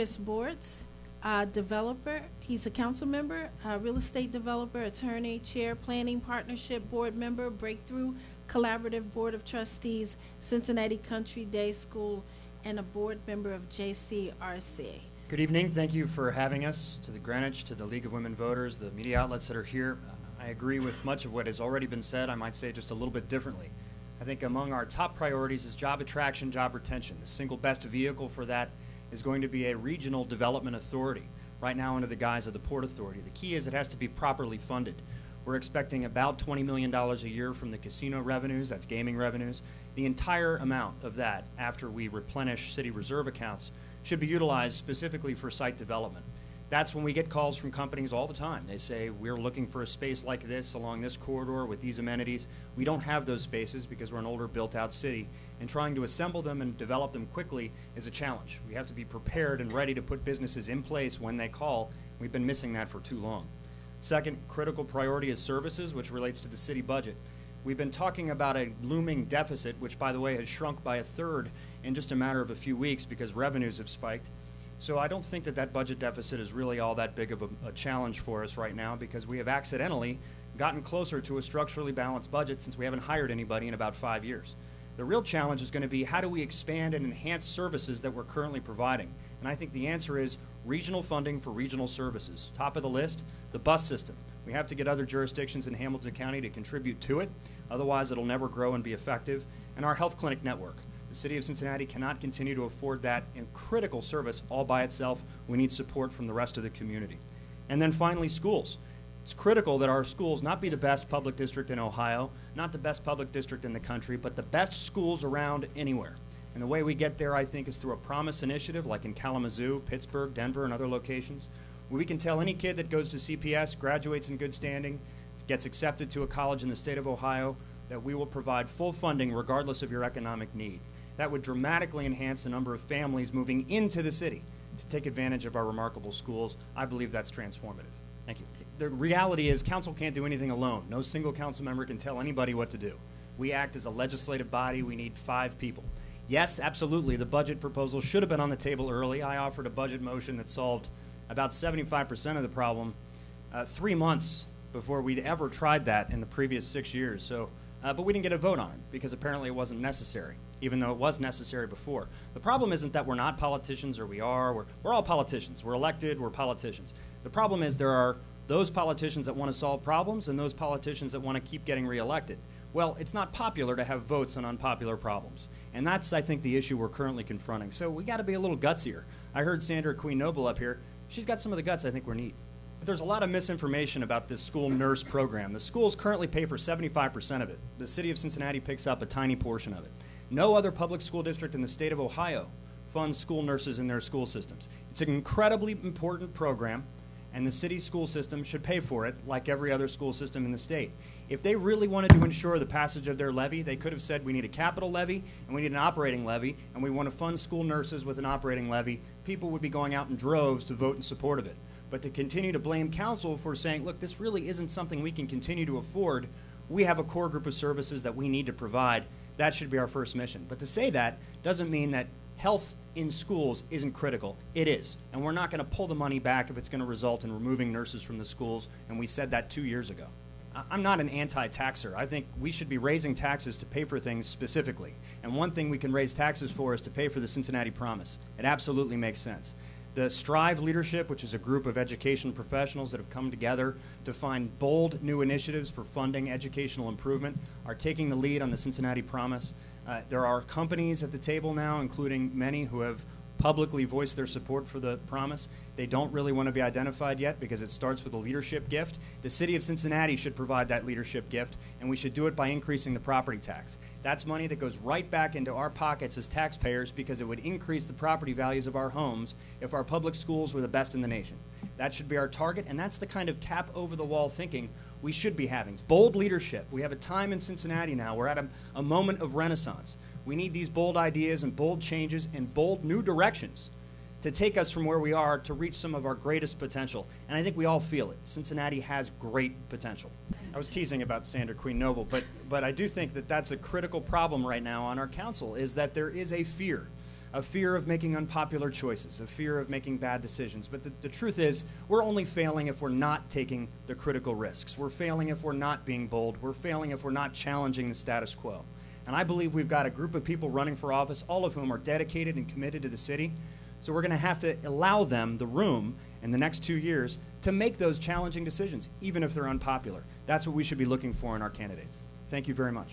Chris Bortz, developer. He's a council member, real estate developer, attorney, chair, planning partnership board member, Breakthrough Collaborative Board of Trustees, Cincinnati Country Day School, and a board member of JCRC. Good evening. Thank you for having us, to the Greenwich, to the League of Women Voters, the media outlets that are here. I agree with much of what has already been said. I might say just a little bit differently. I think among our top priorities is job attraction, job retention. The single best vehicle for that is going to be a regional development authority, right now under the guise of the Port Authority. The key is it has to be properly funded. We're expecting about $20 million a year from the casino revenues, that's gaming revenues. The entire amount of that, after we replenish city reserve accounts, should be utilized specifically for site development. That's when we get calls from companies all the time. They say, we're looking for a space like this along this corridor with these amenities. We don't have those spaces because we're an older built-out city, and trying to assemble them and develop them quickly is a challenge. We have to be prepared and ready to put businesses in place when they call. We've been missing that for too long. Second critical priority is services, which relates to the city budget. We've been talking about a looming deficit, which, by the way, has shrunk by a third in just a matter of a few weeks because revenues have spiked. So I don't think that that budget deficit is really all that big of a challenge for us right now, because we have accidentally gotten closer to a structurally balanced budget since we haven't hired anybody in about 5 years. The real challenge is going to be, how do we expand and enhance services that we're currently providing? And I think the answer is regional funding for regional services. Top of the list, the bus system. We have to get other jurisdictions in Hamilton County to contribute to it. Otherwise, it'll never grow and be effective. And our health clinic network. The city of Cincinnati cannot continue to afford that critical service all by itself. We need support from the rest of the community. And then finally, schools. It's critical that our schools not be the best public district in Ohio, not the best public district in the country, but the best schools around anywhere. And the way we get there, I think, is through a Promise initiative like in Kalamazoo, Pittsburgh, Denver, and other locations, where we can tell any kid that goes to CPS, graduates in good standing, gets accepted to a college in the state of Ohio, that we will provide full funding regardless of your economic need. That would dramatically enhance the number of families moving into the city to take advantage of our remarkable schools. I believe that's transformative. Thank you. The reality is council can't do anything alone. No single council member can tell anybody what to do. We act as a legislative body. We need 5 people. Yes, absolutely, the budget proposal should have been on the table early. I offered a budget motion that solved about 75% of the problem 3 months before we'd ever tried that in the previous 6 years. So, but we didn't get a vote on it because apparently it wasn't necessary, even though it was necessary before. The problem isn't that we're not politicians, or we are. We're all politicians. We're elected. We're politicians. The problem is there are those politicians that want to solve problems and those politicians that want to keep getting reelected. Well, it's not popular to have votes on unpopular problems. And that's, I think, the issue we're currently confronting. So we got to be a little gutsier. I heard Sandra Queen Noble up here. She's got some of the guts I think we need. There's a lot of misinformation about this school nurse program. The schools currently pay for 75% of it. The city of Cincinnati picks up a tiny portion of it. No other public school district in the state of Ohio funds school nurses in their school systems. It's an incredibly important program, and the city school system should pay for it like every other school system in the state. If they really wanted to ensure the passage of their levy, they could have said we need a capital levy and we need an operating levy, and we want to fund school nurses with an operating levy. People would be going out in droves to vote in support of it. But to continue to blame council for saying, look, this really isn't something we can continue to afford, we have a core group of services that we need to provide. That should be our first mission. But to say that doesn't mean that health in schools isn't critical. It is. And we're not going to pull the money back if it's going to result in removing nurses from the schools, and we said that 2 years ago. I'm not an anti-taxer. I think we should be raising taxes to pay for things specifically. And one thing we can raise taxes for is to pay for the Cincinnati Promise. It absolutely makes sense. The Strive Leadership, which is a group of education professionals that have come together to find bold new initiatives for funding educational improvement, are taking the lead on the Cincinnati Promise. There are companies at the table now, including many who have publicly voiced their support for the promise. They don't really want to be identified yet because it starts with a leadership gift. The city of Cincinnati should provide that leadership gift, and we should do it by increasing the property tax. That's money that goes right back into our pockets as taxpayers because it would increase the property values of our homes if our public schools were the best in the nation. That should be our target, and that's the kind of cap-over-the-wall thinking we should be having. Bold leadership. We have a time in Cincinnati now. We're at a moment of renaissance. We need these bold ideas and bold changes and bold new directions to take us from where we are to reach some of our greatest potential. And I think we all feel it. Cincinnati has great potential. I was teasing about Sandra Queen Noble, but I do think that that's a critical problem right now on our council, is that there is a fear a fear of making unpopular choices, a fear of making bad decisions. But the truth is, we're only failing if we're not taking the critical risks. We're failing if we're not being bold. We're failing if we're not challenging the status quo. And I believe we've got a group of people running for office, all of whom are dedicated and committed to the city. So we're going to have to allow them the room in the next 2 years to make those challenging decisions, even if they're unpopular. That's what we should be looking for in our candidates. Thank you very much.